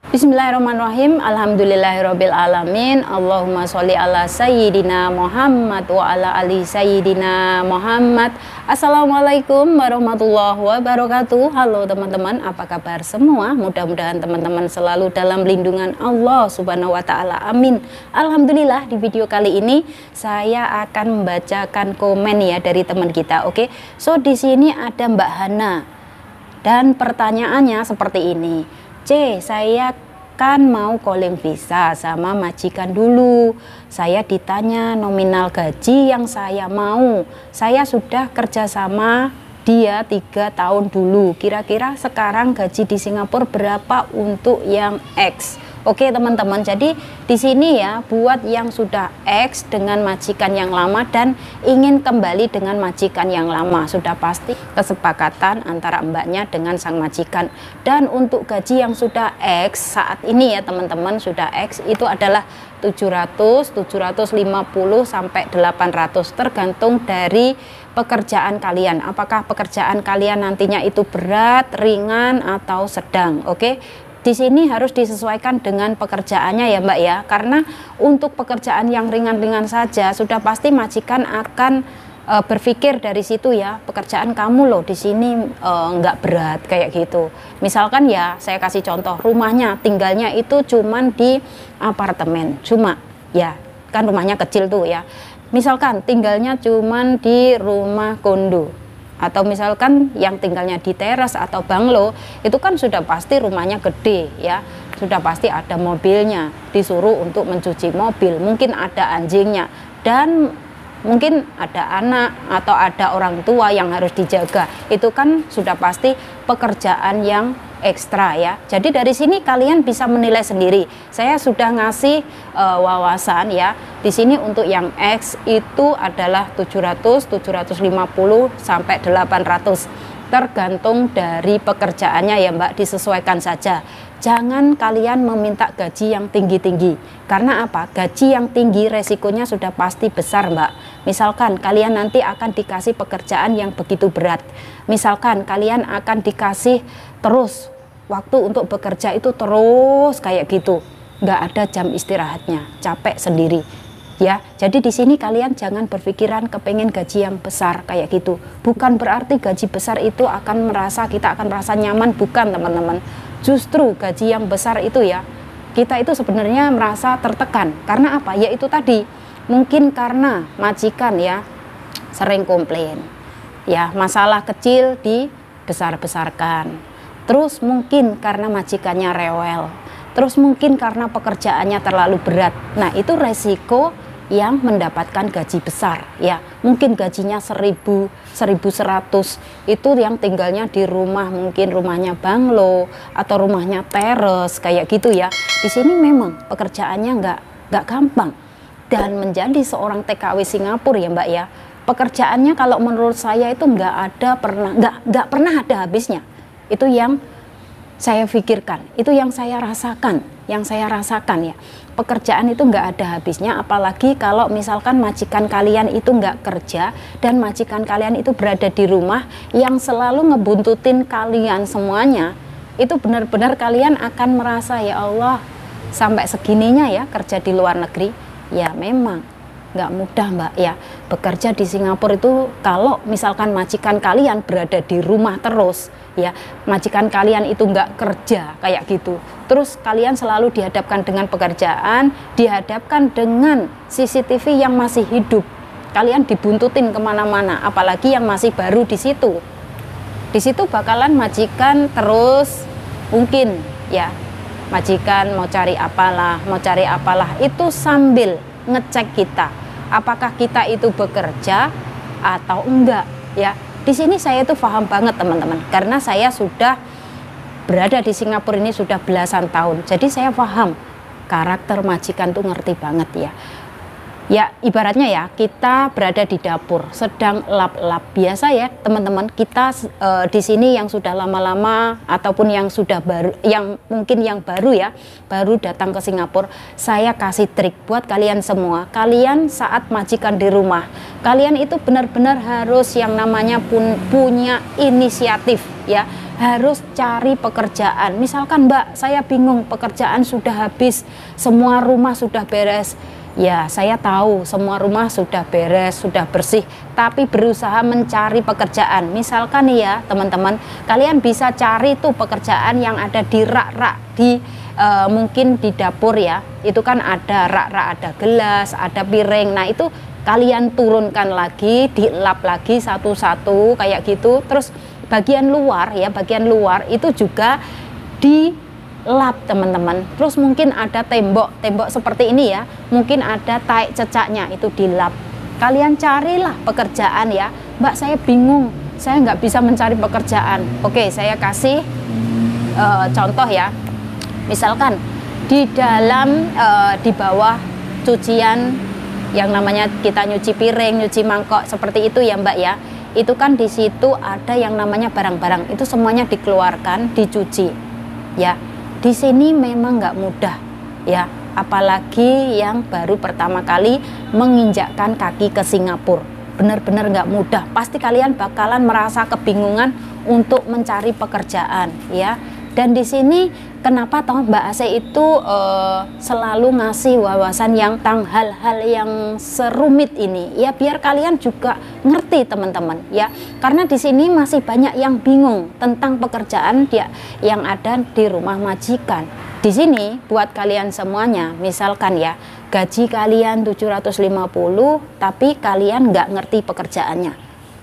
Bismillahirrahmanirrahim. Alhamdulillahirabbil alamin. Allahumma sholli ala sayyidina Muhammad wa ala ali sayyidina Muhammad. Assalamualaikum warahmatullahi wabarakatuh. Halo teman-teman, apa kabar semua? Mudah-mudahan teman-teman selalu dalam lindungan Allah Subhanahu wa taala. Amin. Alhamdulillah, di video kali ini saya akan membacakan komen ya dari teman kita. Oke. So di sini ada Mbak Hana. Dan pertanyaannya seperti ini. C, saya kan mau calling visa sama majikan dulu. Saya ditanya nominal gaji yang saya mau. Saya sudah kerja sama dia 3 tahun dulu. Kira-kira sekarang gaji di Singapura berapa untuk yang X? Oke teman-teman, jadi di sini ya buat yang sudah X dengan majikan yang lama dan ingin kembali dengan majikan yang lama, sudah pasti kesepakatan antara mbaknya dengan sang majikan. Dan untuk gaji yang sudah X saat ini ya teman-teman, sudah X itu adalah 700, 750 sampai 800 tergantung dari pekerjaan kalian. Apakah pekerjaan kalian nantinya itu berat, ringan atau sedang? Oke. Di sini harus disesuaikan dengan pekerjaannya ya Mbak ya, karena untuk pekerjaan yang ringan-ringan saja sudah pasti majikan akan berpikir dari situ ya, pekerjaan kamu loh di sini nggak berat kayak gitu. Misalkan ya saya kasih contoh, rumahnya tinggalnya itu cuman di apartemen, cuma ya kan rumahnya kecil tuh ya. Misalkan tinggalnya cuman di rumah kondo, atau misalkan yang tinggalnya di teras atau banglo, itu kan sudah pasti rumahnya gede ya, sudah pasti ada mobilnya, disuruh untuk mencuci mobil, mungkin ada anjingnya, dan mungkin ada anak atau ada orang tua yang harus dijaga. Itu kan sudah pasti pekerjaan yang ekstra ya. Jadi dari sini kalian bisa menilai sendiri. Saya sudah ngasih wawasan ya. Di sini untuk yang X itu adalah 700, 750 sampai 800. Tergantung dari pekerjaannya ya Mbak, disesuaikan saja. Jangan kalian meminta gaji yang tinggi-tinggi. Karena apa? Gaji yang tinggi resikonya sudah pasti besar Mbak. Misalkan kalian nanti akan dikasih pekerjaan yang begitu berat. Misalkan kalian akan dikasih terus waktu untuk bekerja itu terus kayak gitu. Nggak ada jam istirahatnya, capek sendiri. Ya, jadi di sini kalian jangan berpikiran kepengen gaji yang besar kayak gitu. Bukan berarti gaji besar itu kita akan merasa nyaman, bukan teman-teman. Justru gaji yang besar itu ya, kita itu sebenarnya merasa tertekan. Karena apa? Ya itu tadi, mungkin karena majikan ya sering komplain. Ya, masalah kecil dibesar-besarkan. Terus mungkin karena majikannya rewel. Terus mungkin karena pekerjaannya terlalu berat. Nah, itu resiko yang mendapatkan gaji besar ya, mungkin gajinya 1000, 1100 itu yang tinggalnya di rumah, mungkin rumahnya banglo atau rumahnya teres kayak gitu ya. Di sini memang pekerjaannya nggak gampang, dan menjadi seorang TKW Singapura ya Mbak ya, pekerjaannya kalau menurut saya itu nggak pernah ada habisnya. Itu yang saya pikirkan, itu yang saya rasakan ya. Pekerjaan itu nggak ada habisnya, apalagi kalau misalkan majikan kalian itu nggak kerja dan majikan kalian itu berada di rumah yang selalu ngebuntutin kalian semuanya. Itu benar-benar kalian akan merasa ya Allah, sampai segininya ya kerja di luar negeri. Ya memang nggak mudah Mbak ya, bekerja di Singapura itu kalau misalkan majikan kalian berada di rumah terus ya, majikan kalian itu nggak kerja kayak gitu, terus kalian selalu dihadapkan dengan pekerjaan, dihadapkan dengan CCTV yang masih hidup, kalian dibuntutin kemana-mana, apalagi yang masih baru di situ bakalan majikan terus, mungkin ya majikan mau cari apalah itu sambil ngecek kita apakah kita itu bekerja atau enggak ya. Di sini saya itu paham banget teman-teman, karena saya sudah berada di Singapura ini sudah belasan tahun, jadi saya paham karakter majikan tuh, ngerti banget ya. Ya ibaratnya ya, kita berada di dapur sedang lap-lap biasa ya teman-teman. Kita di sini yang sudah lama-lama ataupun yang sudah baru, yang mungkin yang baru ya, baru datang ke Singapura, saya kasih trik buat kalian semua. Kalian saat majikan di rumah, kalian itu benar-benar harus yang namanya punya inisiatif ya. harus cari pekerjaan. Misalkan Mbak, saya bingung, pekerjaan sudah habis, semua rumah sudah beres. Ya, saya tahu semua rumah sudah beres, sudah bersih, tapi berusaha mencari pekerjaan. Misalkan nih ya teman-teman, kalian bisa cari tuh pekerjaan yang ada di rak-rak, di mungkin di dapur ya, itu kan ada rak-rak, ada gelas, ada piring. Nah itu kalian turunkan lagi, dilap lagi satu-satu kayak gitu. Terus bagian luar ya, bagian luar itu juga dilap teman-teman. Terus mungkin ada tembok seperti ini ya, mungkin ada taik cecaknya, itu dilap. Kalian carilah pekerjaan ya. Mbak, saya bingung, saya nggak bisa mencari pekerjaan. Oke, saya kasih contoh ya. Misalkan di dalam di bawah cucian yang namanya kita nyuci piring, nyuci mangkok seperti itu ya Mbak ya. Itu kan di situ ada yang namanya barang-barang, itu semuanya dikeluarkan, dicuci ya. Di sini memang nggak mudah ya, apalagi yang baru pertama kali menginjakkan kaki ke Singapura. Benar-benar nggak mudah, pasti kalian bakalan merasa kebingungan untuk mencari pekerjaan ya. Dan di sini kenapa toh Mbak Asih itu selalu ngasih wawasan yang tentang hal-hal yang serumit ini ya, biar kalian juga ngerti teman-teman ya. Karena di sini masih banyak yang bingung tentang pekerjaan dia yang ada di rumah majikan. Di sini buat kalian semuanya, misalkan ya gaji kalian 750 tapi kalian nggak ngerti pekerjaannya,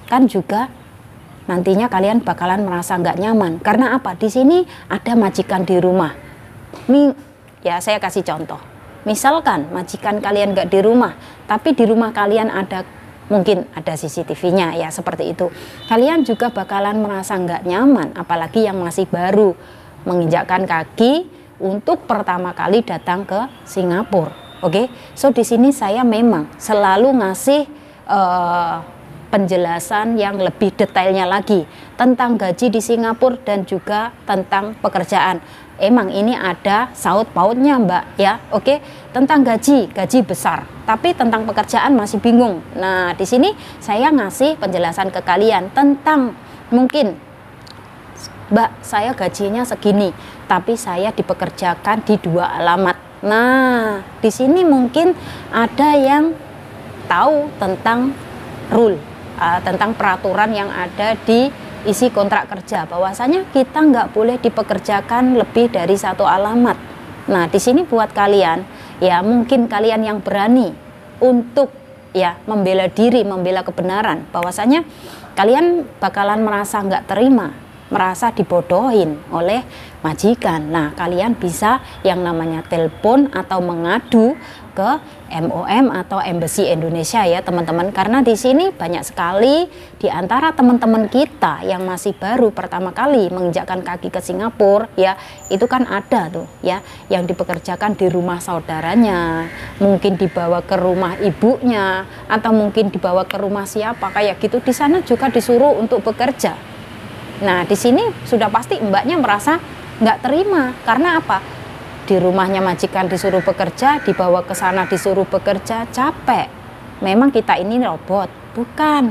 kan juga nantinya kalian bakalan merasa nggak nyaman. Karena apa? Di sini ada majikan di rumah. Ya saya kasih contoh. Misalkan majikan kalian nggak di rumah, tapi di rumah kalian ada, mungkin ada CCTV-nya ya, seperti itu. Kalian juga bakalan merasa nggak nyaman, apalagi yang masih baru menginjakkan kaki untuk pertama kali datang ke Singapura. Oke, so di sini saya memang selalu ngasih penjelasan yang lebih detailnya lagi tentang gaji di Singapura dan juga tentang pekerjaan. Emang ini ada saut pautnya Mbak ya. Oke, tentang gaji besar, tapi tentang pekerjaan masih bingung. Nah, di sini saya ngasih penjelasan ke kalian tentang mungkin Mbak, saya gajinya segini, tapi saya dipekerjakan di 2 alamat. Nah, di sini mungkin ada yang tahu tentang rule, tentang peraturan yang ada di isi kontrak kerja, bahwasanya kita nggak boleh dipekerjakan lebih dari 1 alamat. Nah, di sini buat kalian ya, mungkin kalian yang berani untuk ya membela diri, membela kebenaran, bahwasanya kalian bakalan merasa nggak terima, merasa dibodohin oleh majikan. Nah, kalian bisa yang namanya telepon atau mengadu ke MOM atau Embassy Indonesia ya teman-teman, karena di sini banyak sekali di antara teman-teman kita yang masih baru pertama kali menginjakkan kaki ke Singapura ya, itu kan ada tuh ya yang dipekerjakan di rumah saudaranya, mungkin dibawa ke rumah ibunya, atau mungkin dibawa ke rumah siapa kayak gitu. Di sana juga disuruh untuk bekerja. Nah, di sini sudah pasti mbaknya merasa nggak terima. Karena apa? Di rumahnya majikan disuruh bekerja, dibawa ke sana disuruh bekerja, capek. Memang kita ini robot, bukan?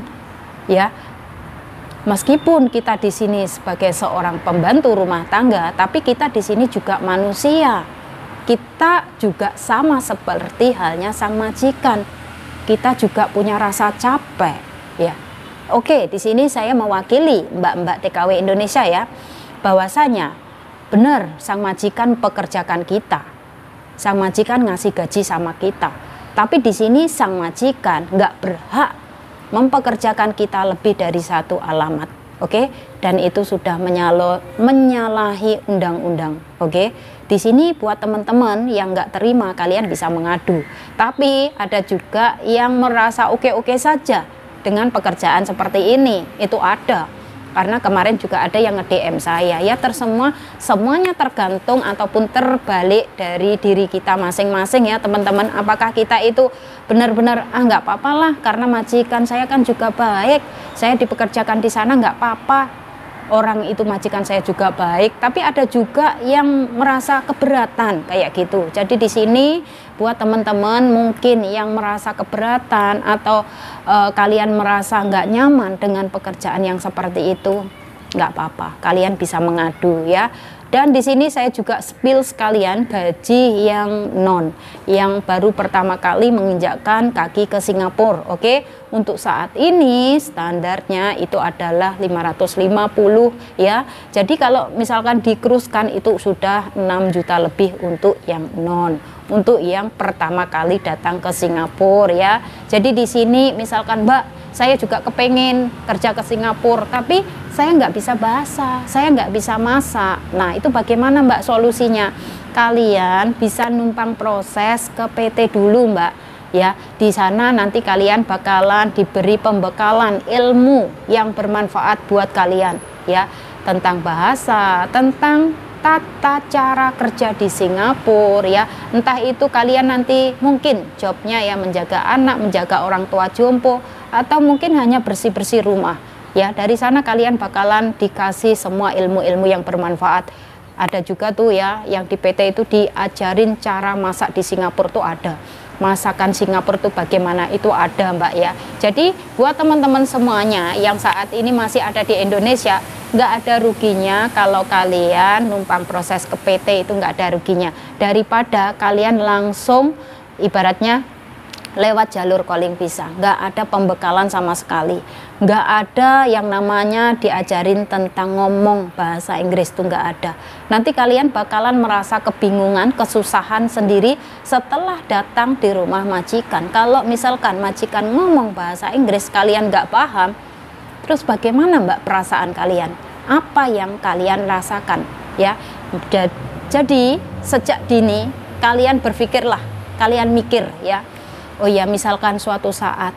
Ya, meskipun kita di sini sebagai seorang pembantu rumah tangga, tapi kita di sini juga manusia. Kita juga sama seperti halnya sang majikan. Kita juga punya rasa capek, ya. Oke, di sini saya mewakili mbak-mbak TKW Indonesia ya, bahwasanya benar sang majikan pekerjakan kita, sang majikan ngasih gaji sama kita, tapi di sini sang majikan nggak berhak mempekerjakan kita lebih dari 1 alamat. Oke, dan itu sudah menyalahi undang-undang. Oke, di sini buat teman-teman yang nggak terima, kalian bisa mengadu. Tapi ada juga yang merasa oke-oke saja dengan pekerjaan seperti ini, itu ada. Karena kemarin juga ada yang nge-DM saya ya, semuanya tergantung ataupun terbalik dari diri kita masing-masing ya teman-teman. Apakah kita itu benar-benar nggak apa-apa lah, karena majikan saya kan juga baik, saya dipekerjakan di sana nggak apa-apa, orang itu majikan saya juga baik. Tapi ada juga yang merasa keberatan kayak gitu. Jadi di sini buat teman-teman mungkin yang merasa keberatan atau kalian merasa nggak nyaman dengan pekerjaan yang seperti itu, nggak apa-apa, kalian bisa mengadu ya. Dan di sini saya juga spill sekalian gaji yang non, yang baru pertama kali menginjakkan kaki ke Singapura. Oke, untuk saat ini standarnya itu adalah 550 ya. Jadi kalau misalkan dikruskan itu sudah 6 juta lebih untuk yang non, untuk yang pertama kali datang ke Singapura ya. Jadi di sini misalkan Mbak, saya juga kepengen kerja ke Singapura, tapi saya nggak bisa bahasa, saya nggak bisa masak. Nah, itu bagaimana Mbak solusinya? Kalian bisa numpang proses ke PT dulu Mbak. Ya, di sana nanti kalian bakalan diberi pembekalan ilmu yang bermanfaat buat kalian ya, tentang bahasa, tentang tata cara kerja di Singapura ya. Entah itu kalian nanti mungkin jobnya ya menjaga anak, menjaga orang tua jompo, atau mungkin hanya bersih-bersih rumah ya. Dari sana kalian bakalan dikasih semua ilmu-ilmu yang bermanfaat. Ada juga tuh ya yang di PT itu diajarin cara masak di Singapura tuh ada, masakan Singapura tuh bagaimana itu ada Mbak ya. Jadi buat teman-teman semuanya yang saat ini masih ada di Indonesia, nggak ada ruginya kalau kalian numpang proses ke PT, itu nggak ada ruginya, daripada kalian langsung ibaratnya lewat jalur calling visa. Nggak ada pembekalan sama sekali, nggak ada yang namanya diajarin tentang ngomong bahasa Inggris, tuh nggak ada. Nanti kalian bakalan merasa kebingungan, kesusahan sendiri setelah datang di rumah majikan. Kalau misalkan majikan ngomong bahasa Inggris kalian nggak paham, terus bagaimana Mbak perasaan kalian? Apa yang kalian rasakan ya? Jadi sejak dini kalian berpikirlah, kalian mikir ya, oh ya misalkan suatu saat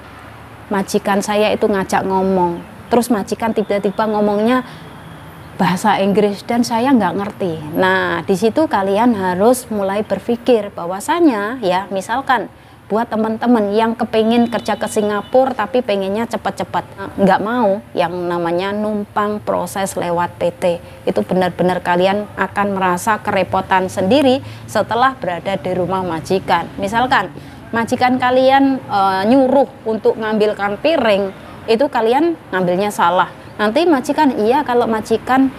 majikan saya itu ngajak ngomong, terus majikan tiba-tiba ngomongnya bahasa Inggris dan saya nggak ngerti. Nah di situ kalian harus mulai berpikir bahwasanya ya, misalkan buat teman-teman yang kepingin kerja ke Singapura tapi pengennya cepat-cepat, nggak mau yang namanya numpang proses lewat PT, itu benar-benar kalian akan merasa kerepotan sendiri setelah berada di rumah majikan. Misalkan majikan kalian nyuruh untuk ngambilkan piring, itu kalian ngambilnya salah. Nanti majikan, iya kalau majikan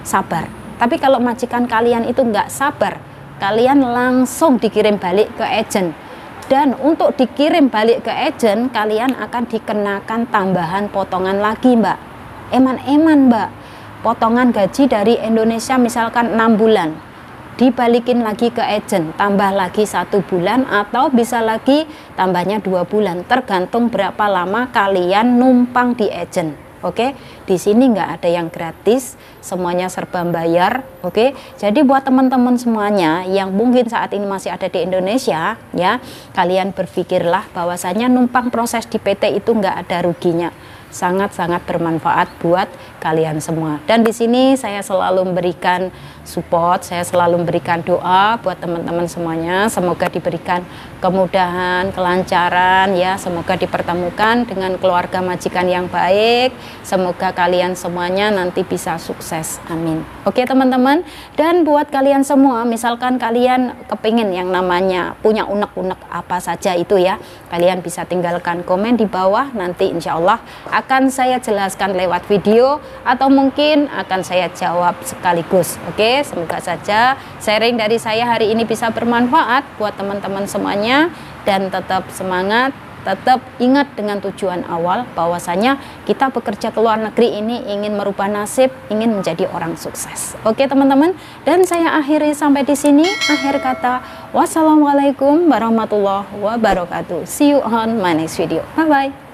sabar, tapi kalau majikan kalian itu nggak sabar, kalian langsung dikirim balik ke agent. Dan untuk dikirim balik ke agent, kalian akan dikenakan tambahan potongan lagi Mbak. Eman-eman Mbak, potongan gaji dari Indonesia misalkan 6 bulan, dibalikin lagi ke agent, tambah lagi 1 bulan, atau bisa lagi tambahnya 2 bulan, tergantung berapa lama kalian numpang di agent. Oke, di sini nggak ada yang gratis, semuanya serba bayar. Oke, jadi buat teman-teman semuanya yang mungkin saat ini masih ada di Indonesia ya, kalian berpikirlah bahwasanya numpang proses di PT itu nggak ada ruginya, sangat-sangat bermanfaat buat kalian semua. Dan di sini saya selalu memberikan support, saya selalu memberikan doa buat teman-teman semuanya, semoga diberikan kemudahan, kelancaran ya, semoga dipertemukan dengan keluarga majikan yang baik, semoga kalian semuanya nanti bisa sukses, amin. Oke teman-teman, dan buat kalian semua misalkan kalian kepingin yang namanya punya unek-unek apa saja itu ya, kalian bisa tinggalkan komen di bawah, nanti insya Allah akan saya jelaskan lewat video atau mungkin akan saya jawab sekaligus. Oke, semoga saja sharing dari saya hari ini bisa bermanfaat buat teman-teman semuanya, dan tetap semangat, tetap ingat dengan tujuan awal bahwasanya kita bekerja ke luar negeri ini ingin merubah nasib, ingin menjadi orang sukses. Oke teman-teman, dan saya akhiri sampai di sini. Akhir kata, wassalamualaikum warahmatullahi wabarakatuh. See you on my next video. Bye bye.